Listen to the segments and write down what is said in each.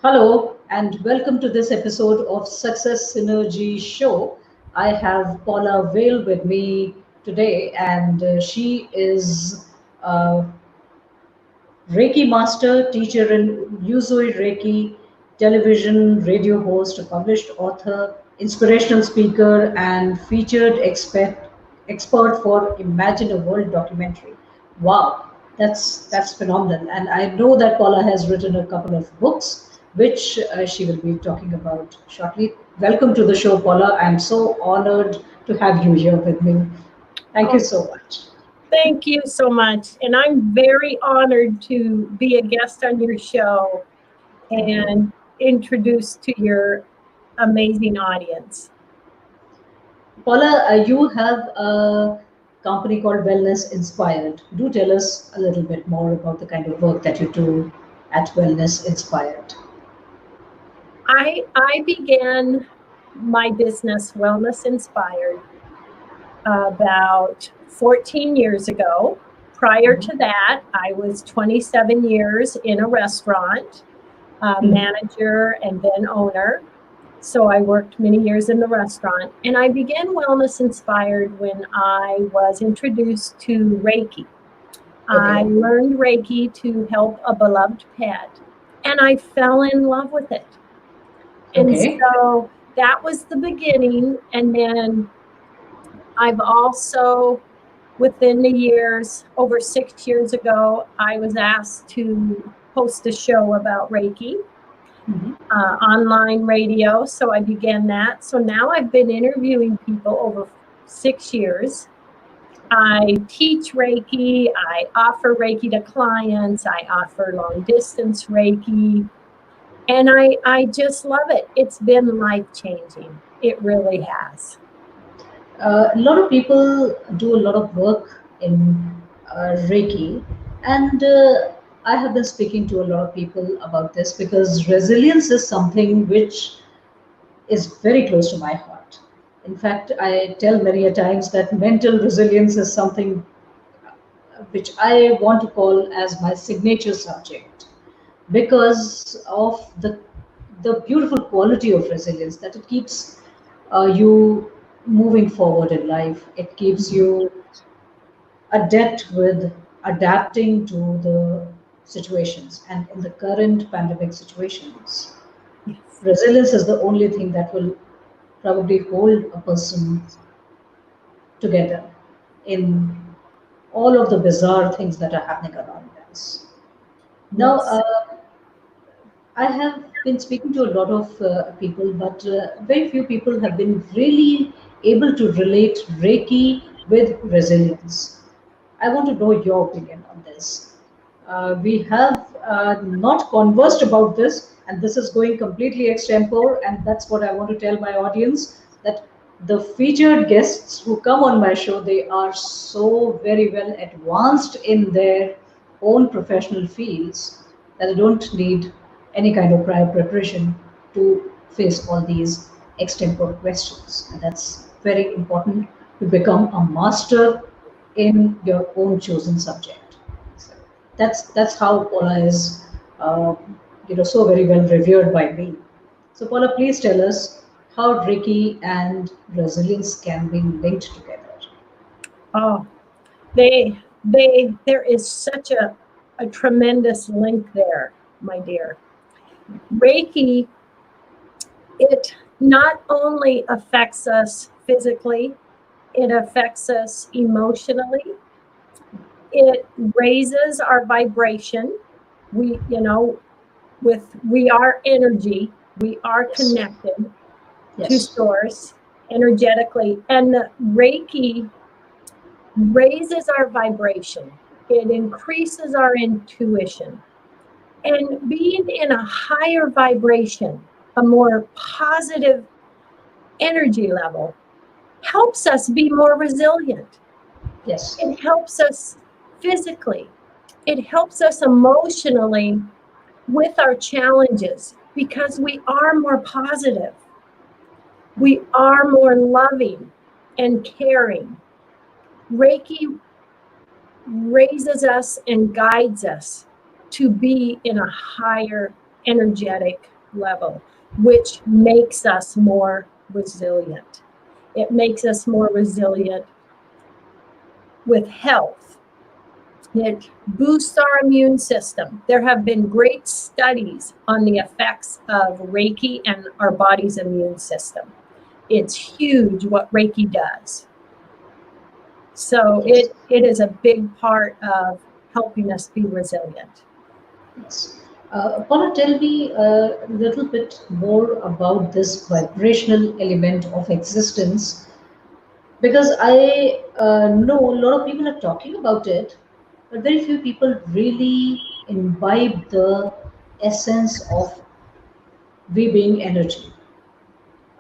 Hello and welcome to this episode of Success Synergy Show. I have Paula Vail with me today, and she is a Reiki master, teacher in Usui Reiki, television, radio host, a published author, inspirational speaker, and featured expert for Imagine a World documentary. Wow, that's phenomenal. And I know that Paula has written a couple of books, which she will be talking about shortly. Welcome to the show, Paula. I'm so honored to have you here with me. Thank you Oh, so much. thank you so much. And I'm very honored to be a guest on your show and introduced to your amazing audience. Paula, you have a company called Wellness Inspired. Do tell us a little bit more about the kind of work that you do at Wellness Inspired. I began my business, Wellness Inspired, about 14 years ago. Prior to that, I was 27 years in a restaurant, Mhm. manager and then owner. So I worked many years in the restaurant, and I began Wellness Inspired when I was introduced to Reiki. I Okay. learned Reiki to help a beloved pet, and I fell in love with it. And Okay. so that was the beginning. And then I've also, within the years, over 6 years ago, I was asked to host a show about Reiki, Mhm. online radio. So I began that. So now I've been interviewing people over 6 years. I teach Reiki. I offer Reiki to clients. I offer long distance Reiki. And I just love it. It's been life changing. It really has. A lot of people do a lot of work in Reiki, and I have been speaking to a lot of people about this because resilience is something which is very close to my heart. In fact, I tell many a times that mental resilience is something which I want to call as my signature subject because of the beautiful quality of resilience that it keeps you moving forward in life. It keeps you adept with adapting to the situations, and in the current pandemic situations, Yes. resilience is the only thing that will probably hold a person together in all of the bizarre things that are happening around us. Now, Yes. I have been speaking to a lot of people, but very few people have been really able to relate Reiki with resilience. I want to know your opinion on this. We have not conversed about this, and this is going completely extempore, and that's what I want to tell my audience that the featured guests who come on my show, they are so very well advanced in their own professional fields that they don't need any kind of prior preparation to face all these extempore questions. And that's very important to become a master in your own chosen subject. So that's how Paula is, uh, so very well revered by me. So Paula, please tell us how Reiki and resilience can be linked together. Oh, there is such a tremendous link there, my dear. Reiki, it not only affects us physically, it affects us emotionally. It raises our vibration. We we are energy. We are Yes. connected to Yes. source energetically. And the Reiki raises our vibration. It increases our intuition. And being in a higher vibration, a more positive energy level, helps us be more resilient. Yes. It helps us physically. It helps us emotionally with our challenges because we are more positive. We are more loving and caring. Reiki raises us and guides us to be in a higher energetic level, which makes us more resilient. It makes us more resilient with health. It boosts our immune system. There have been great studies on the effects of Reiki and our body's immune system. It's huge what Reiki does. So Yes. it is a big part of helping us be resilient. Yes. Paula, tell me a little bit more about this vibrational element of existence, because I know a lot of people are talking about it, but very few people really imbibe the essence of we being energy.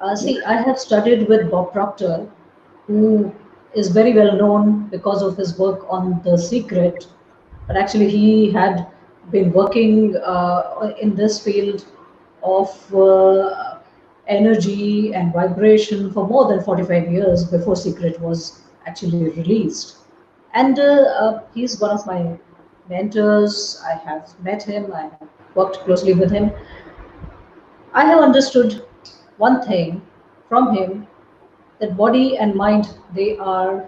Yeah. See, I have studied with Bob Proctor, who is very well known because of his work on The Secret. But actually, he had been working in this field of energy and vibration for more than 45 years before Secret was actually released. And he's one of my mentors. I have met him, I have worked closely with him. I have understood one thing from him, that body and mind, they are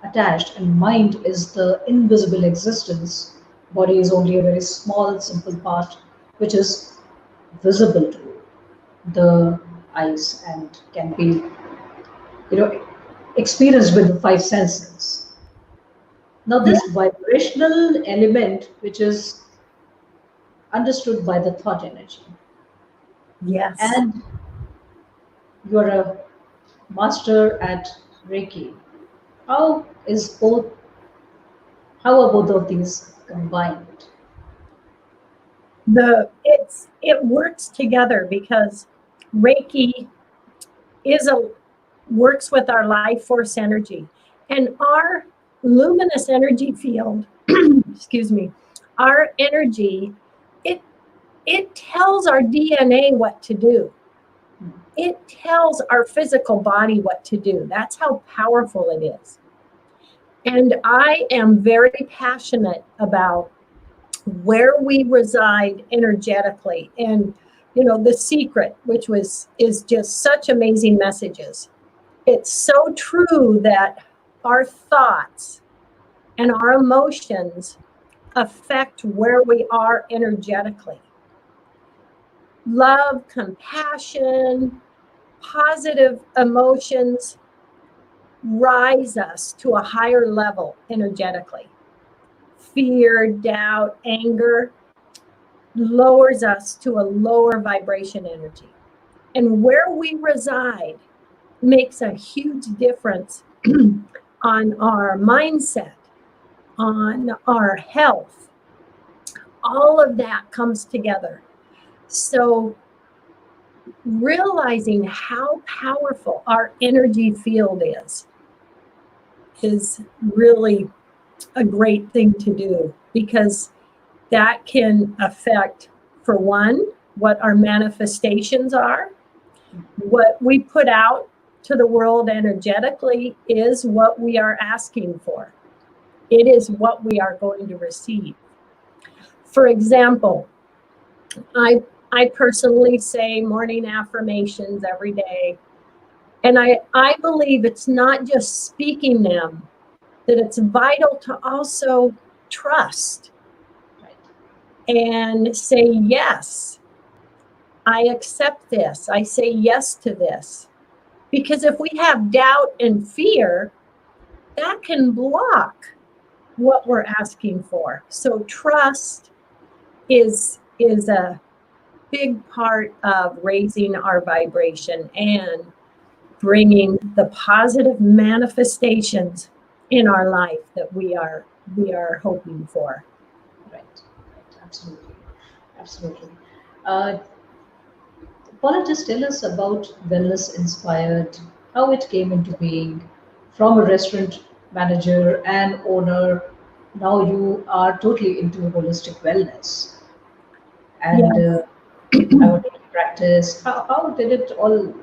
attached, and mind is the invisible existence. Body is only a very small simple part which is visible to the eyes and can be, you know, experienced with the five senses. Now Yeah. this vibrational element, which is understood by the thought energy, Yes. and you're a master at Reiki, how is both, how are both of these combined? It works together because Reiki is a works with our life force energy, and our luminous energy field, excuse me, our energy, it it tells our DNA what to do. It tells our physical body what to do. That's how powerful it is. And I am very passionate about where we reside energetically. And The Secret, which was is just such amazing messages. It's so true that our thoughts and our emotions affect where we are energetically. Love, compassion, positive emotions rise us to a higher level energetically. Fear, doubt, anger lowers us to a lower vibration energy. And where we reside makes a huge difference on our mindset, on our health. All of that comes together. So, realizing how powerful our energy field is really a great thing to do, because that can affect, for one, what our manifestations are. What we put out to the world energetically is what we are asking for. It is what we are going to receive. For example, I personally say morning affirmations every day. And I believe it's not just speaking them, that it's vital to also trust and say, yes, I accept this. I say yes to this. Because if we have doubt and fear, that can block what we're asking for. So trust is a big part of raising our vibration and bringing the positive manifestations in our life that we are hoping for. Right, right, absolutely, absolutely. Uh, Paula, just tell us about Wellness Inspired, how it came into being from a restaurant manager and owner. Now you are totally into holistic wellness and Yes. have a daily practice. How did it all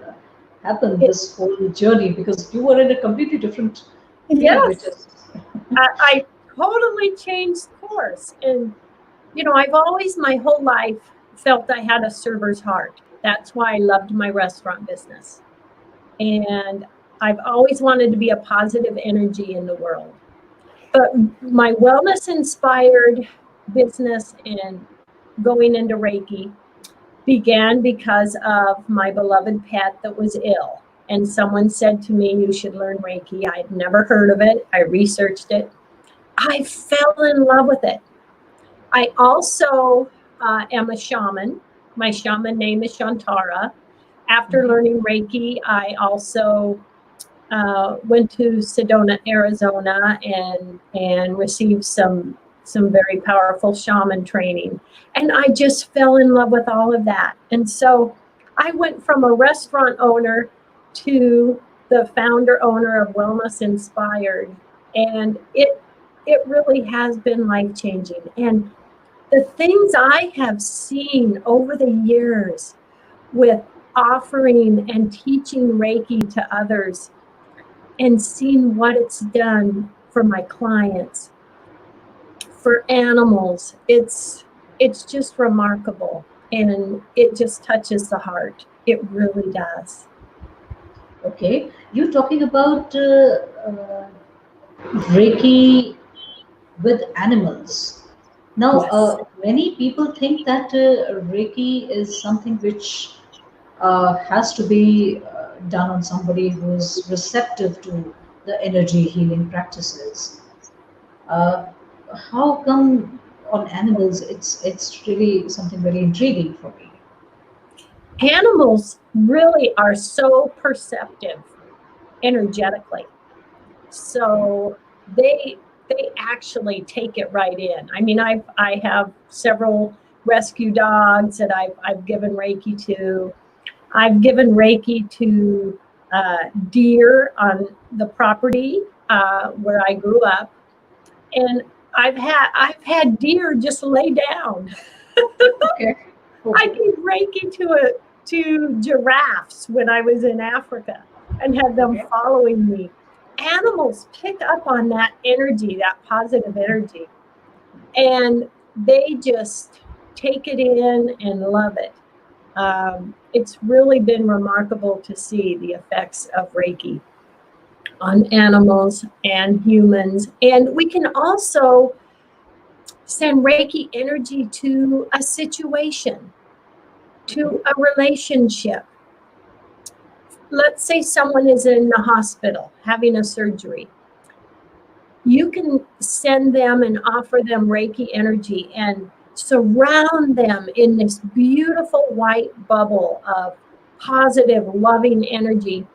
happen, It, this whole journey? Because you were in a completely different field, which yes. is, I totally changed course. And I've always my whole life felt I had a server's heart. That's why I loved my restaurant business. And I've always wanted to be a positive energy in the world. But my wellness inspired business and going into Reiki began because of my beloved pet that was ill. And someone said to me, you should learn Reiki. I'd never heard of it. I researched it. I fell in love with it. I also am a shaman. My shaman name is Shantara. After learning Reiki, I also went to Sedona, Arizona, and received some very powerful shaman training. And I just fell in love with all of that. And so I went from a restaurant owner to the founder owner of Wellness Inspired, and it really has been life changing. And the things I have seen over the years with offering and teaching Reiki to others and seeing what it's done for my clients, for animals, it's just remarkable, and it just touches the heart. It really does. Okay, you're talking about Reiki with animals. Now, Yes. many people think that Reiki is something which has to be done on somebody who's receptive to the energy healing practices. Uh, how come on animals? It's really something very intriguing for me. Animals really are so perceptive energetically. So they actually take it right in. I mean, I have several rescue dogs that I've given Reiki to. I've given Reiki to deer on the property where I grew up, and I've had deer just lay down. Okay. I Okay. gave Reiki to giraffes when I was in Africa and had them Okay. following me. Animals pick up on that energy, that positive energy, and they just take it in and love it. It's really been remarkable to see the effects of Reiki on animals and humans. And we can also send Reiki energy to a situation, Okay. to a relationship. Let's say someone is in the hospital having a surgery. You can send them and offer them Reiki energy and surround them in this beautiful white bubble of positive, loving energy.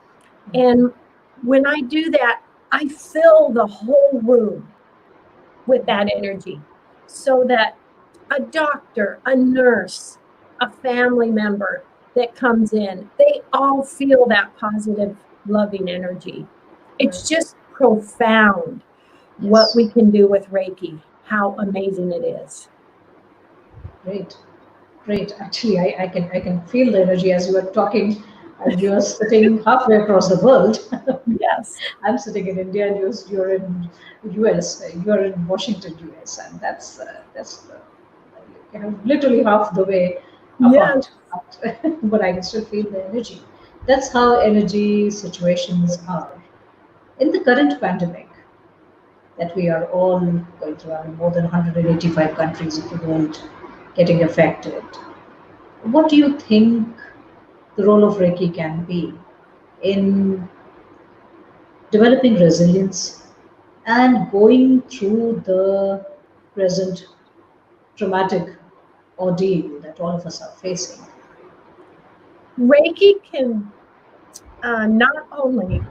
And when I do that, I fill the whole room with that energy so that a doctor, a nurse, a family member that comes in, they all feel that positive, loving energy. It's Right. just profound what Yes. we can do with Reiki, how amazing it is. Great. Great. Actually, I can feel the energy as you are talking, and you are sitting halfway across the world. Yes. I'm sitting in India, and you're in US. You're in Washington, US, and literally half the way Yes. apart. But I can still feel the energy. That's how energy situations are in the current pandemic that we are all going through. I mean, more than 185 countries of the world getting affected. What do you think the role of Reiki can be in developing resilience and going through the present traumatic ordeal that all of us are facing? Reiki can not only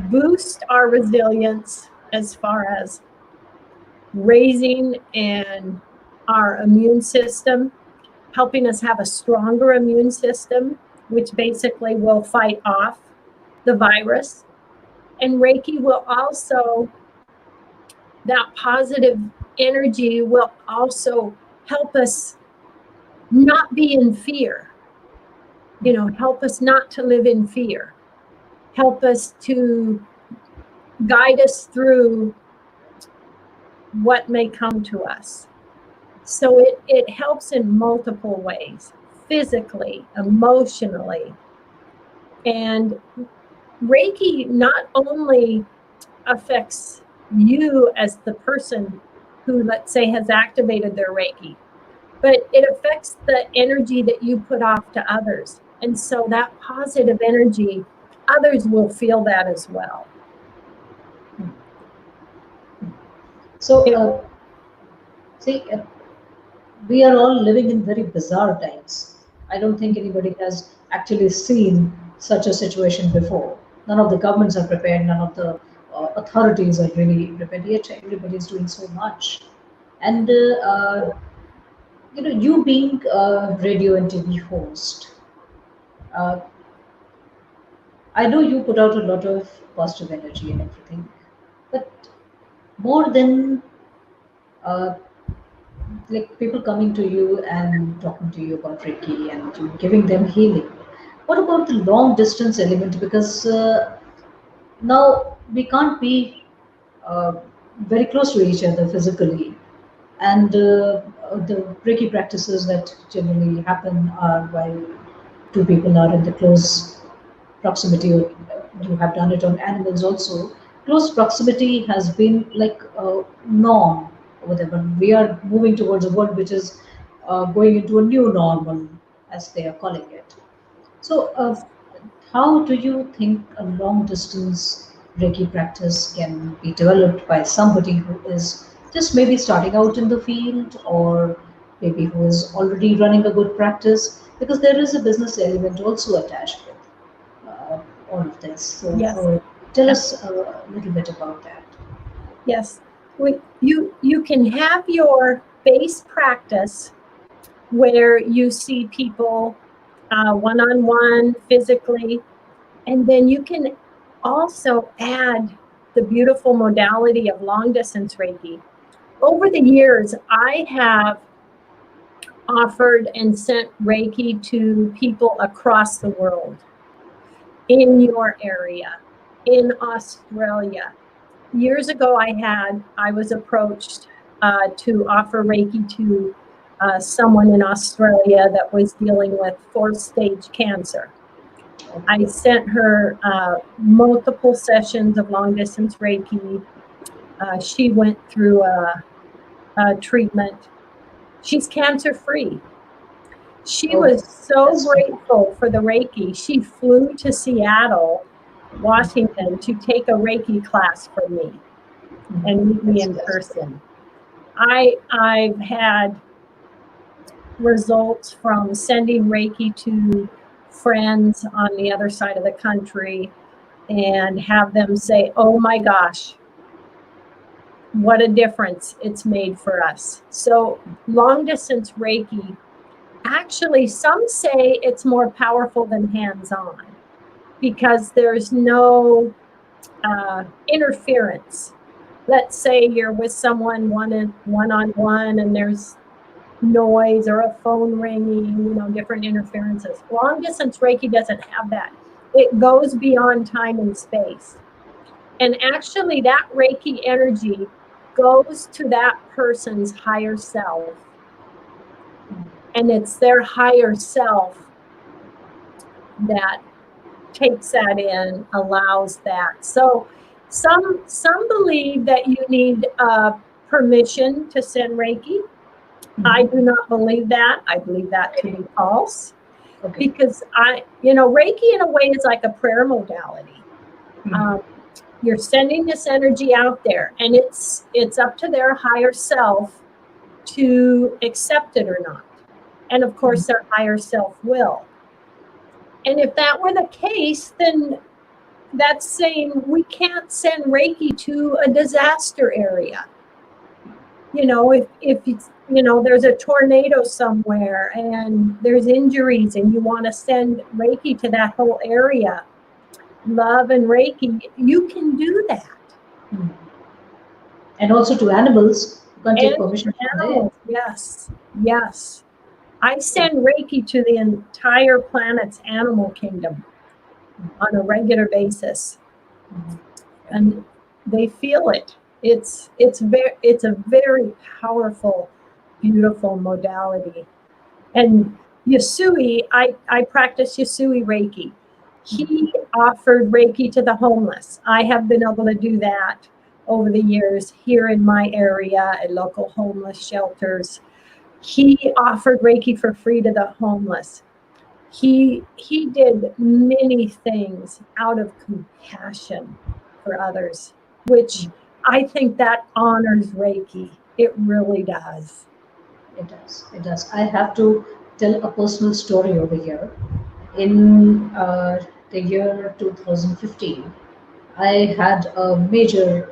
boost our resilience as far as raising and our immune system, helping us have a stronger immune system, which basically will fight off the virus. And Reiki will also, that positive energy will also help us not be in fear, help us not to live in fear, help us to guide us through what may come to us. So it helps in multiple ways, physically, emotionally. And Reiki not only affects you as the person who, let's say, has activated their Reiki, but it affects the energy that you put off to others. And so that positive energy, others will feel that as well. So, It, see, we are all living in very bizarre times. I don't think anybody has actually seen such a situation before. None of the governments are prepared, none of the authorities are really prepared, yet everybody is doing so much. And, you being a radio and TV host, uh, I know you put out a lot of positive energy and everything, but more than uh, like people coming to you and talking to you about Reiki and you giving them healing. What about the long distance element? Because now we can't be uh, very close to each other physically, and the Reiki practices that generally happen are while two people are in the close proximity. Or you have done it on animals also. Close proximity has been like a norm over there, but we are moving towards a world which is going into a new normal, as they are calling it. So, how do you think a long distance Reiki practice can be developed by somebody who is just maybe starting out in the field, or maybe who is already running a good practice? Because there is a business element also attached with uh, all of this. So, yes, tell yes, us a little bit about that. yes. You can have your base practice where you see people one-on-one physically, and then you can also add the beautiful modality of long distance Reiki. Over the years, I have offered and sent Reiki to people across the world, in your area, in Australia. Years ago, I was approached to offer Reiki to someone in Australia that was dealing with fourth stage cancer. I sent her multiple sessions of long distance Reiki. She went through a treatment. She's cancer free. She Oh, was so that's fantastic. grateful for the Reiki. She flew to Seattle, Washington to take a Reiki class from me and meet me in That's great. person. I've had results from sending Reiki to friends on the other side of the country and have them say, "Oh my gosh, what a difference it's made for us." So long distance Reiki, actually, some say it's more powerful than hands-on because there's no interference. Let's say you're with someone one-on-one and there's noise or a phone ringing, different interferences. Long distance Reiki doesn't have that. It goes beyond time and space. And actually, that Reiki energy goes to that person's higher self. And it's their higher self that takes that in, allows that. So some believe that you need permission to send Reiki. I do not believe that. I believe that to be false. Okay. Because Reiki in a way is like a prayer modality. You're sending this energy out there, and it's up to their higher self to accept it or not. And of course, their higher self will. And if that were the case, then that's saying we can't send Reiki to a disaster area. If it's, there's a tornado somewhere and there's injuries and you want to send Reiki to that whole area, love and Reiki, you can do that. And also to animals, you can't take And permission from there. animals, yes. I send Reiki to the entire planet's animal kingdom on a regular basis, and they feel it. It's a very powerful beautiful modality. And Usui, I practice Usui Reiki. He offered Reiki to the homeless. I have been able to do that over the years here in my area at local homeless shelters. He offered Reiki for free to the homeless. He did many things out of compassion for others, which I think that honors Reiki. It really does. It does. It does. I have to tell a personal story over here. In the year 2015, I had a major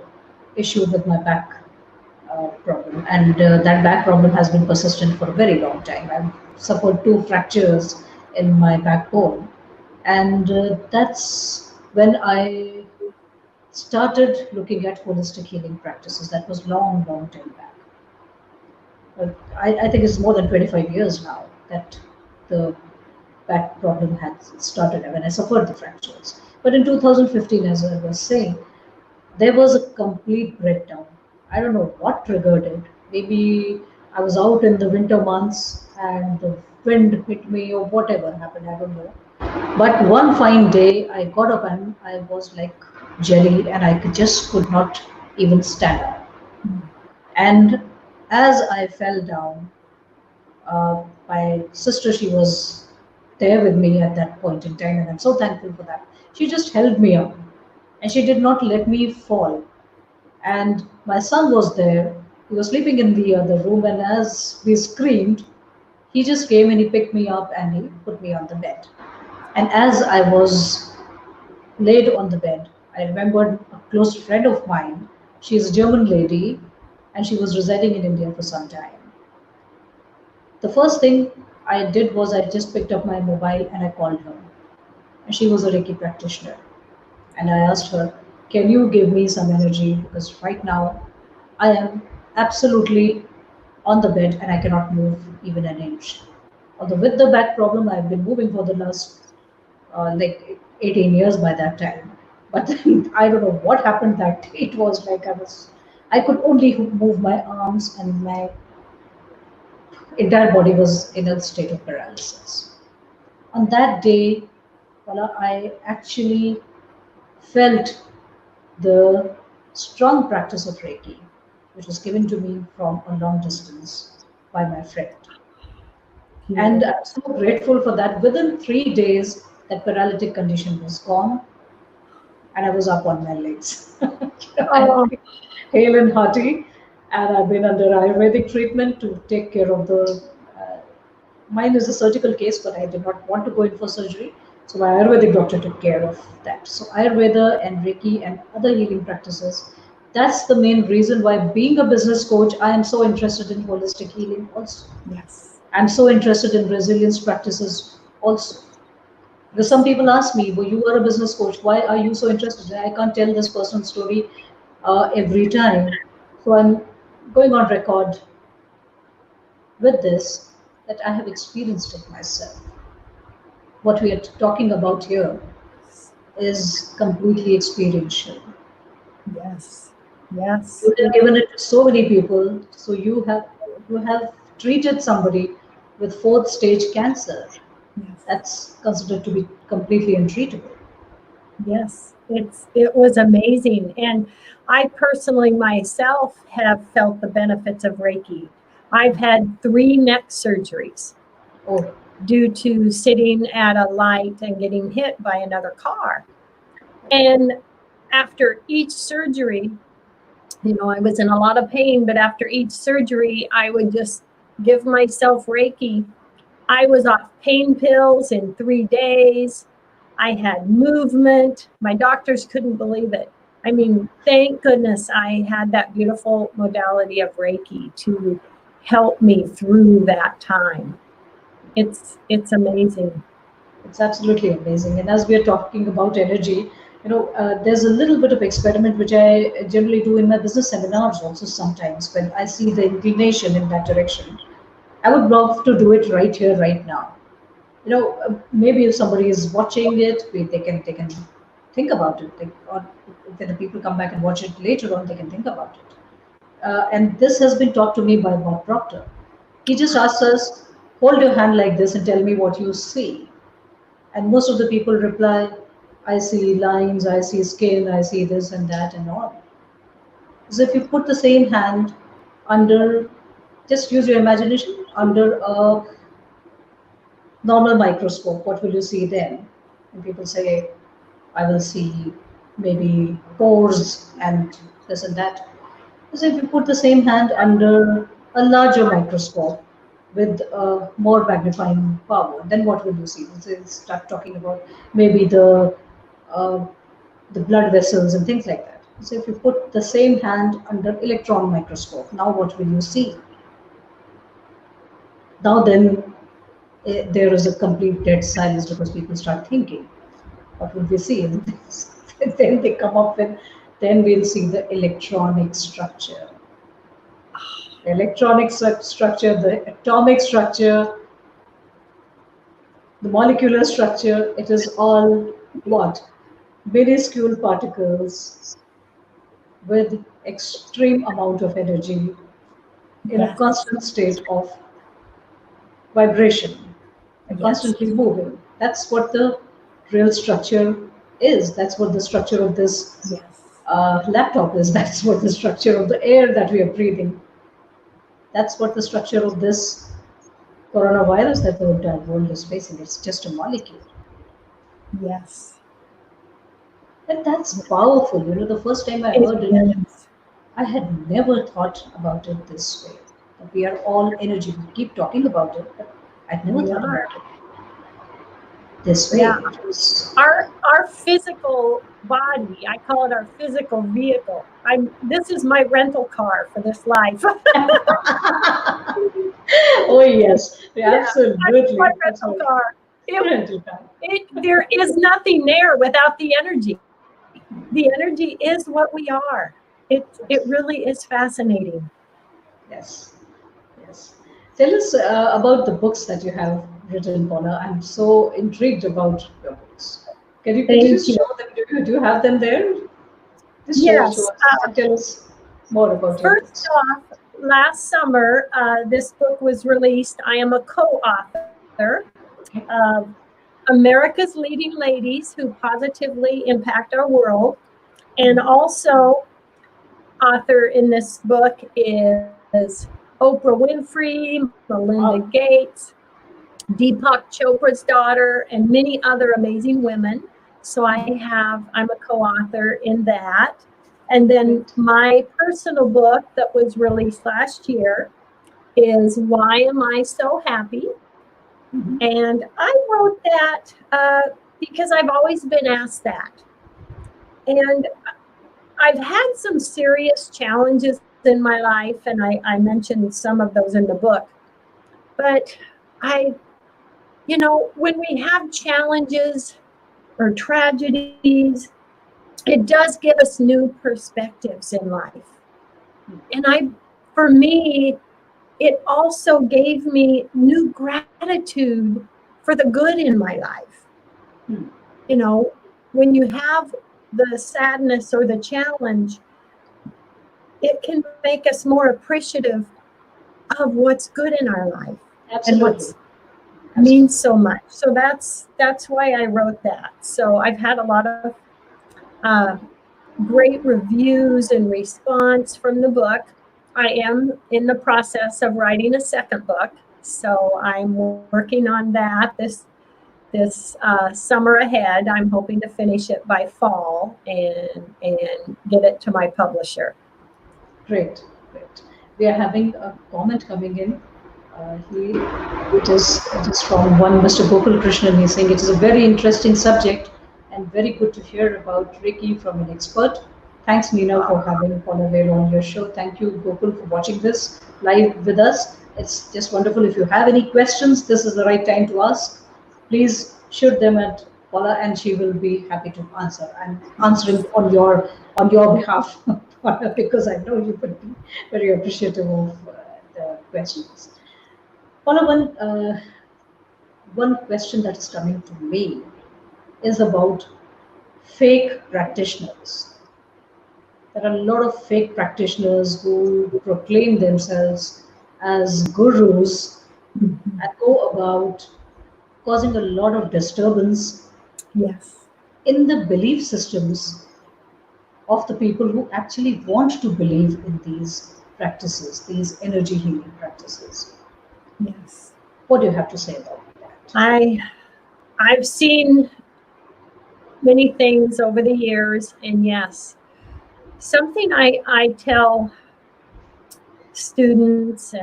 issue with my back problem, and that back problem has been persistent for a very long time. I've suffered two fractures in my backbone, and that's when I started looking at holistic healing practices. That was long, long time back. I think it's more than 25 years now that the back problem had started when I suffered the fractures. But in 2015, as I was saying, there was a complete breakdown. I don't know what triggered it. Maybe I was out in the winter months and the wind hit me or whatever happened. I don't know. But one fine day, I got up and I was like jelly, and just could not even stand up. And as I fell down, my sister, she was there with me at that point in time, and I'm so thankful for that. She just held me up and she did not let me fall. And my son was there. He was sleeping in the other room, and as we screamed, he just came and he picked me up and he put me on the bed. And as I was laid on the bed, I remembered a close friend of mine. She's a German lady and she was residing in India for some time. The first thing I did was I just picked up my mobile and I called her. And she was a Reiki practitioner. And I asked her, can you give me some energy? Because right now I am absolutely on the bed and I cannot move even an inch. Although with the back problem, I've been moving for the last like 18 years by that time. But I don't know what happened that day. It was like I could only move my arms, and my entire body was in a state of paralysis. On that day, Paula, I actually felt the strong practice of Reiki, which was given to me from a long distance by my friend. And I'm so grateful for that. Within 3 days, that paralytic condition was gone, and I was up on my legs. I'm Oh, hale and hearty, and I've been under Ayurvedic treatment to take care of the. Mine is a surgical case, but I did not want to go in for surgery, so my Ayurvedic doctor took care of that. So Ayurveda and Reiki and other healing practices. That's the main reason why, being a business coach, I am so interested in holistic healing also. yes. I'm so interested in resilience practices also. Because some people ask me, well, you are a business coach, why are you so interested? I can't tell this person's story every time. So I'm going on record with this, that I have experienced it myself. What we are talking about here is completely experiential. Yes. Yes. You have given it to so many people, so you have treated somebody with fourth stage cancer. Yes. That's considered to be completely untreatable. Yes, it was amazing. And I personally myself have felt the benefits of Reiki. I've had 3 neck surgeries Oh, due to sitting at a light and getting hit by another car. And after each surgery, I was in a lot of pain, but after each surgery, I would just give myself Reiki. I was off pain pills in 3 days. I had movement. My doctors couldn't believe it. I mean, thank goodness I had that beautiful modality of Reiki to help me through that time. It's amazing. it's absolutely amazing. And as we are talking about energy, there's a little bit of experiment which I generally do in my business seminars also sometimes when I see the inclination in that direction. I would love to do it right here, right now. Maybe if somebody is watching it, they can think about it. Or if the people come back and watch it later on, they can think about it. And this has been taught to me by Bob Proctor. He just asks us, hold your hand like this and tell me what you see. And most of the people reply, I see lines, I see skin, I see this and that and all. So if you put the same hand under, just use your imagination, under a normal microscope, what will you see then? And people say, I will see maybe pores and this and that. So if you put the same hand under a larger microscope with more magnifying power, then what will you see? So you start talking about maybe uh, the blood vessels and things like that. So if you put the same hand under electron microscope, now what will you see? Now then, there is a complete dead silence because people start thinking, what will we see? And then they come up with, then we'll see the electronic structure. The electronic structure, the atomic structure, the molecular structure, it is all what? Minuscule particles with extreme amount of energy in a Yes. constant state of vibration and Yes. constantly moving. That's what the real structure is. That's what the structure of this Yes. laptop is. That's what the structure of the air that we are breathing. That's what the structure of this coronavirus that the entire world is facing. It's just a molecule. Yes. And that's powerful. You know, the first time I It heard it, is. I had never thought about it this way. That we are all energy. We keep talking about it, but I'd never We thought are. about it this Yeah. way. It was Our physical body, I call it our physical vehicle. This is my rental car for this life. oh yes, yeah, Yeah, that's my absolutely, rental absolutely. car. Rental car. There is nothing there without the energy. The energy is what we are. It really is fascinating. Yes, yes. Tell us about the books that you have written, Paula. I'm so intrigued about your books. Can you Thank just you. show them? Do you have them there? Just show Yes. us and tell us more about your First books. off, last summer, this book was released. I am a co-author Okay. of America's Leading Ladies Who Positively Impact Our World. And Mhm. also, author in this book is Oprah Winfrey, Melinda Wow. Gates, Deepak Chopra's daughter, and many other amazing women. So I'm a co-author in that. And then Great. my personal book that was released last year is Why Am I So Happy? Mhm. And I wrote that because I've always been asked that. And I've had some serious challenges in my life, and I mentioned some of those in the book. But I, when we have challenges or tragedies, it does give us new perspectives in life. And for me, it also gave me new gratitude for the good in my life. Hmm. You know, when you have the sadness or the challenge, it can make us more appreciative of what's good in our life and Absolutely. what's means Absolutely. so much. So that's why I wrote that. So I've had a lot of uh, great reviews and response from the book. I am in the process of writing a second book, so I'm working on that this summer ahead. I'm hoping to finish it by fall and get it to my publisher. Great, great. We are having a comment coming in. It is from one Mr. Gokul Krishnan. He's saying it is a very interesting subject and very good to hear about Reiki from an expert. Thanks, Neena, for having Paula Vail on your show. Thank you, Gokul, for watching this live with us. It's just wonderful. If you have any questions, this is the right time to ask. Please shoot them at Paula, and she will be happy to answer. I'm answering on your behalf, Paula, because I know you would be very appreciative of the questions. Paula, one question that is coming to me is about fake practitioners. There are a lot of fake practitioners who proclaim themselves as gurus Mhm. and go about causing a lot of disturbance Yes. in the belief systems of the people who actually want to believe in these practices, these energy healing practices. Yes. What do you have to say about that? I I've seen many things over the years, and yes, something I tell students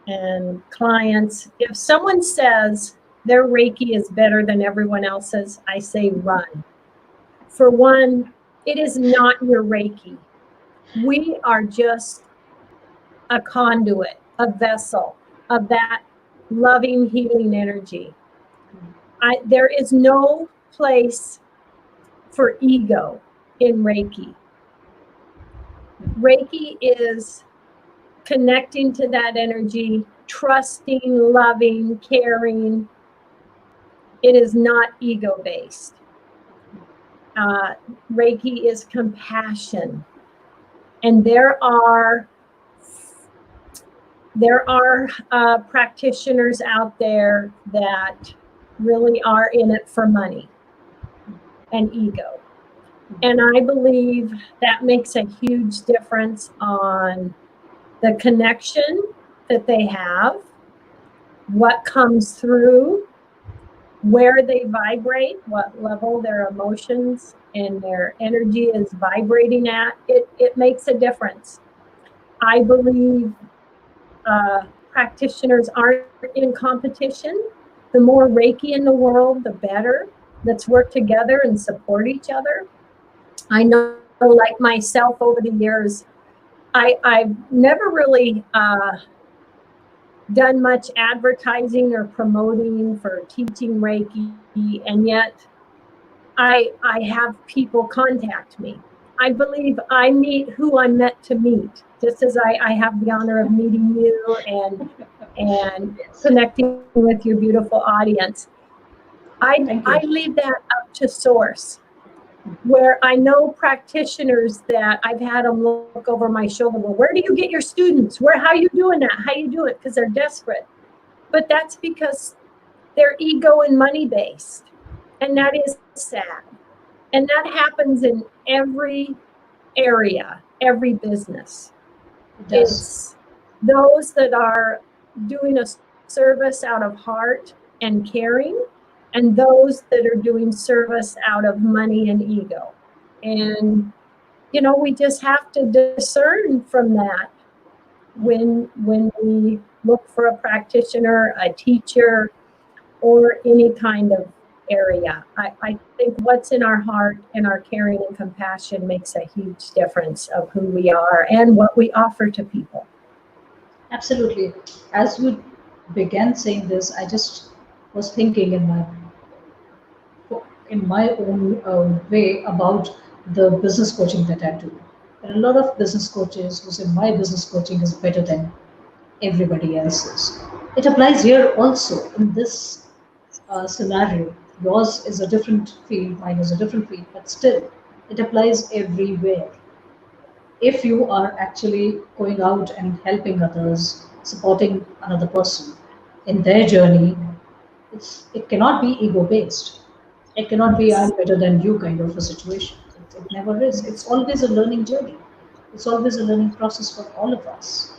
and clients, if someone says their Reiki is better than everyone else's, I say run. For one, it is not your Reiki. We are just a conduit, a vessel of that loving, healing energy. There is no place for ego in Reiki. Reiki is connecting to that energy, trusting, loving, caring. It is not ego based. Uh, Reiki is compassion. And there are practitioners out there that really are in it for money and ego. And I believe that makes a huge difference on the connection that they have, what comes through, where they vibrate, what level their emotions and their energy is vibrating at. It makes a difference. I believe practitioners aren't in competition. The more Reiki in the world, the better. Let's work together and support each other. I know, like myself, over the years, I've never really done much advertising or promoting for teaching Reiki, and yet I have people contact me. I believe I meet who I'm meant to meet, just as I have the honor of meeting you and Yes. connecting with your beautiful audience. I Thank you. leave that up to source, where I know practitioners that I've had them look over my shoulder. Well, where do you get your students? How are you doing that? How you do it? Because they're desperate. But that's because they're ego and money based. And that is sad. And that happens in every area, every business. It does. It's those that are doing a service out of heart and caring, and those that are doing service out of money and ego. And we just have to discern from that when we look for a practitioner, a teacher, or any kind of area. I think what's in our heart and our caring and compassion makes a huge difference of who we are and what we offer to people. Absolutely. As you began saying this, I just was thinking in my own way about the business coaching that I do. There are a lot of business coaches who say my business coaching is better than everybody else's. It applies here also in this scenario. Yours is a different field, mine is a different field, but still, it applies everywhere. If you are actually going out and helping others, supporting another person in their journey, it cannot be ego based. It cannot be Yes. I'm better than you kind of a situation. It never is. It's always a learning journey. It's always a learning process for all of us.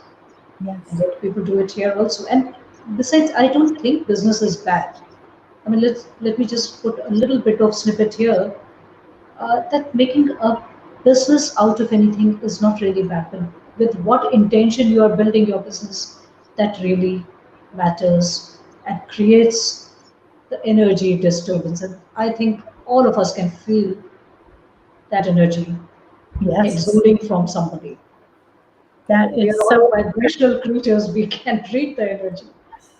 And Yes. yet people do it here also. And besides, I don't think business is bad. I mean, let me just put a little bit of snippet here that making a business out of anything is not really bad. But with what intention you are building your business, that really matters and creates the energy disturbance. And I think all of us can feel that energy Yes. exuding from somebody. That We are is all so vibrational creatures. We can read the energy.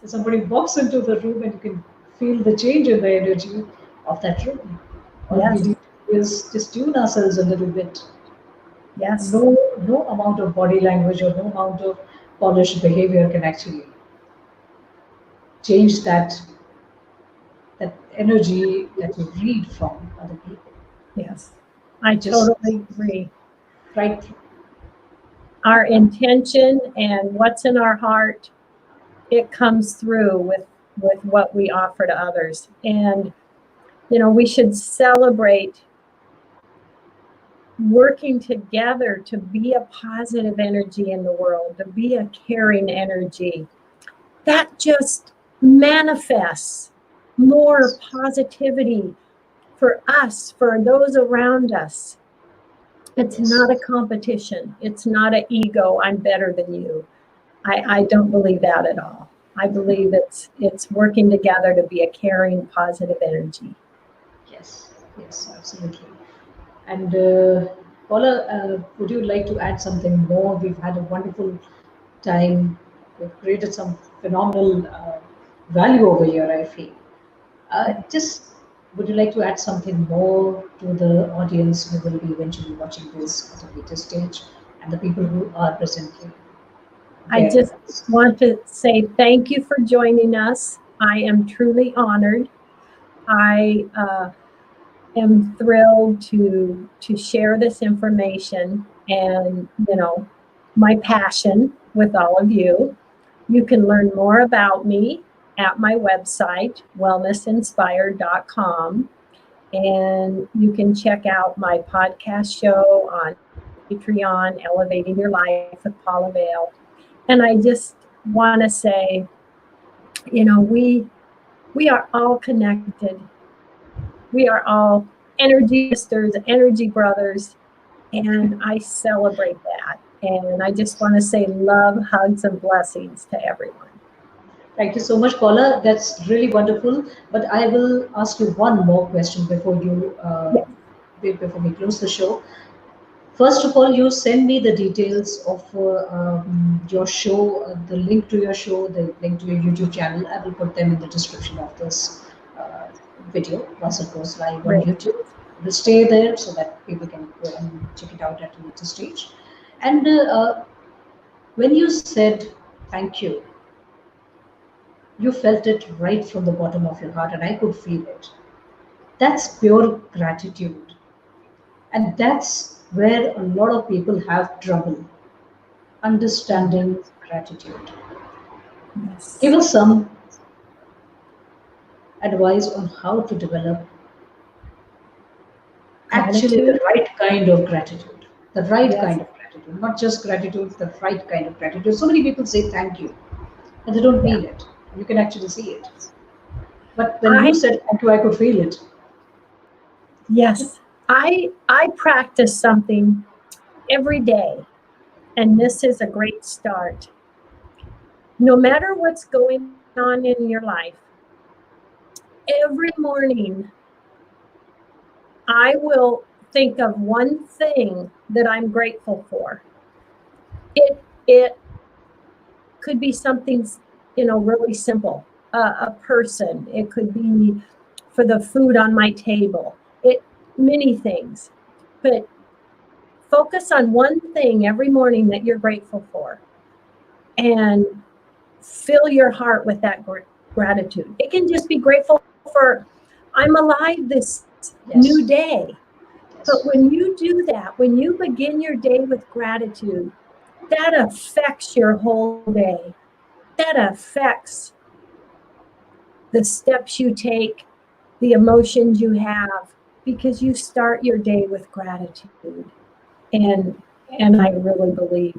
If somebody walks into the room and you can feel the change in the energy of that room. All we yes. need to do is just tune ourselves a little bit. Yes. No amount of body language or no amount of polished behavior can actually change that energy that you read from other people. Yes. I It just totally agree. right through. our intention and what's in our heart, it comes through with what we offer to others. And, you know, we should celebrate working together to be a positive energy in the world, to be a caring energy. That just manifests more positivity for us, for those around us. It's Yes. not a competition. It's not an ego, I'm better than you. I don't believe that at all. I believe it's working together to be a caring, positive energy. Yes. Yes. Absolutely. And Paula, would you like to add something more? We've had a wonderful time. We've created some phenomenal value over here, I feel. Just would you like to add something more to the audience who will be eventually watching this at a later stage and the people who are presently I there with just us? want to say thank you for joining us. I am truly honored. I am thrilled to share this information and, you know, my passion with all of you. You can learn more about me at my website, wellnessinspired.com. And you can check out my podcast show on Patreon, Elevating Your Life with Paula Vail. And I just want to say, you know, we are all connected. We are all energy sisters, energy brothers, and I celebrate that. And I just want to say love, hugs, and blessings to everyone. Thank you so much, Paula. That's really wonderful. But I will ask you one more question before Yes, before we close the show. First of all, you send me the details of your show, the link to your show, the link to your YouTube channel. I will put them in the description of this uh, video once it goes live on great. YouTube. It will stay there so that people can go and check it out at a later stage. And when you said thank you felt it right from the bottom of your heart, and I could feel it. That's pure gratitude. And that's where a lot of people have trouble understanding gratitude. Give Yes. us some advice on how to develop actually the Gratitude. right kind of gratitude. The right Yes. kind of gratitude, not just gratitude, the right kind of gratitude. So many people say thank you, but they don't Yeah. mean it. You can actually see it. But when you I said thank you, I could feel it. yes. I practice something every day, and this is a great start. No matter what's going on in your life, every morning I will think of one thing that I'm grateful for. It could be something, you know, really simple. A person. It could be for the food on my table. It many things. But focus on one thing every morning that you're grateful for and fill your heart with that gratitude. It can just be grateful for I'm alive this new Yes, day. But yes, when you do that, when you begin your day with gratitude, that affects your whole day. That affects the steps you take, the emotions you have, because you start your day with gratitude. And and I really believe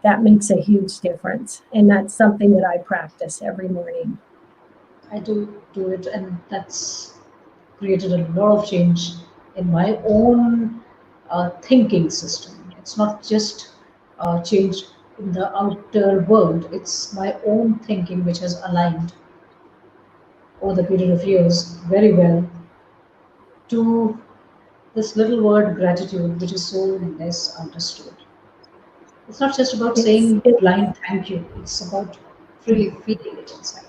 that makes a huge difference. And that's something that I practice every morning. I do it, and that's created a lot of change in my own thinking system. It's not just change in the outer world, it's my own thinking which has aligned over the period of years very well to this little word gratitude, which is so less understood. It's not just about It's saying it blind thank you, it's about really feeling it inside.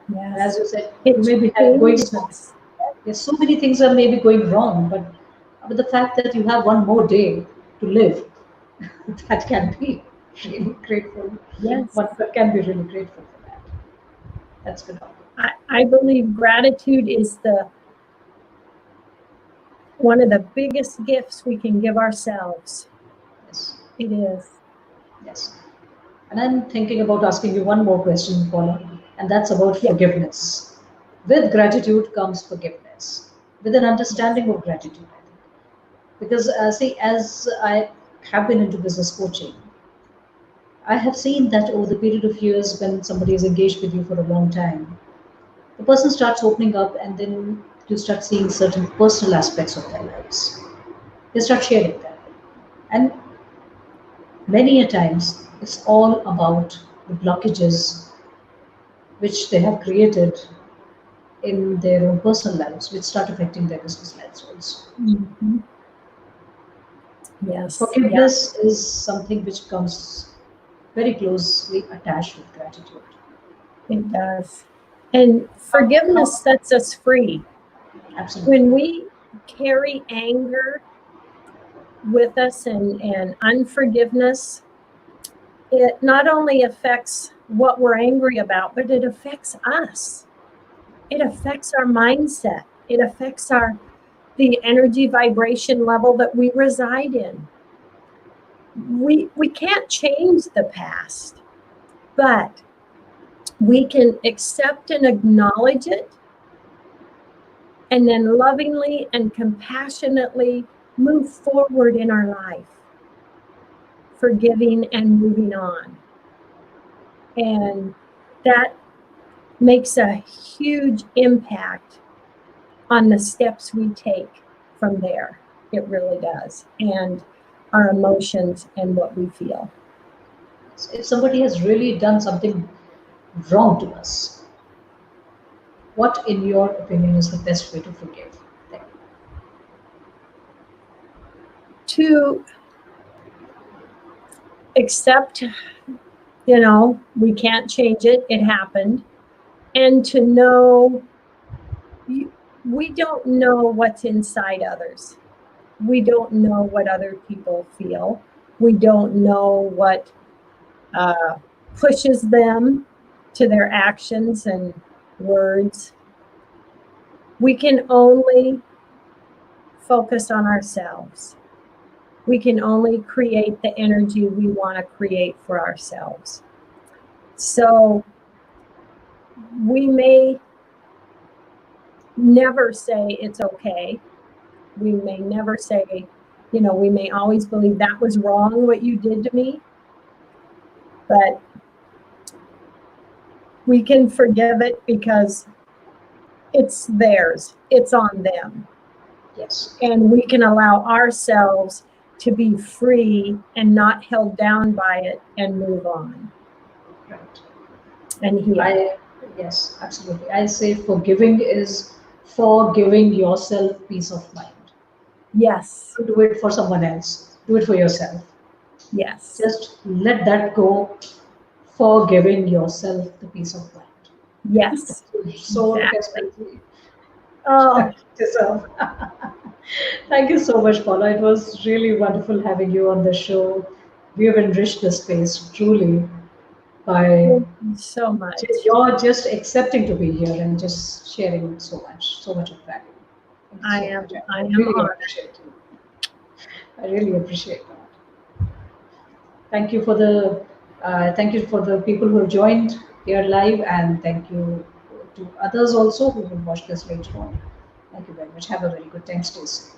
And as yes. you said, you It may be going changes small. us. Yes, so many things are maybe going wrong, but the fact that you have one more day to live, that can be really grateful. Yes. One can be really grateful for that. That's phenomenal. I believe gratitude is the one of the biggest gifts we can give ourselves. Yes. It is. Yes. And I'm thinking about asking you one more question, Paula, and that's about Yeah. forgiveness. With gratitude comes forgiveness, with an understanding of gratitude, I think. Because, see, as I have been into business coaching, I have seen that over the period of years, when somebody is engaged with you for a long time, the person starts opening up, and then you start seeing certain personal aspects of their lives. They start sharing that. And many a times, it's all about the blockages which they have created in their own personal lives, which start affecting their business lives also. Hmm. Yes. Yeah, Forgiveness is something which comes very closely attached with gratitude. it does. And forgiveness How- sets us free. Absolutely. When we carry anger with us and unforgiveness, it not only affects what we're angry about, but it affects us. It affects our mindset. It affects the energy vibration level that we reside in. We can't change the past, but we can accept and acknowledge it, and then lovingly and compassionately move forward in our life, forgiving and moving on. And that makes a huge impact on the steps we take from there. It really does. And our emotions and what we feel. If somebody has really done something wrong to us, what, in your opinion, is the best way to forgive them? To accept, we can't change it, it happened. And to know we don't know what's inside others. We don't know what other people feel. We don't know what uh, pushes them to their actions and words. We can only focus on ourselves. We can only create the energy we want to create for ourselves. So we may never say it's okay. We may never say, we may always believe that was wrong what you did to me, but we can forgive it because it's theirs, it's on them. Yes. And we can allow ourselves to be free and not held down by it and move on Right. and heal. I Yes, absolutely. I say forgiving is forgiving yourself peace of mind. Yes, Don't do it for someone else. Do it for yourself. yes, Just let that go, forgiving yourself the peace of mind. yes, So exactly. desperately Oh, deserve. Thank you so much, Paula. It was really wonderful having you on the show. We have enriched the space truly by thank you so much. you're just accepting to be here and just sharing so much of value. Thank you I so am much. I I am really honored. appreciate it. I really appreciate that. Thank you for the people who have joined here live, and thank you to others also who will watch this later on. Thank you very much. Have a very good time. Stay safe.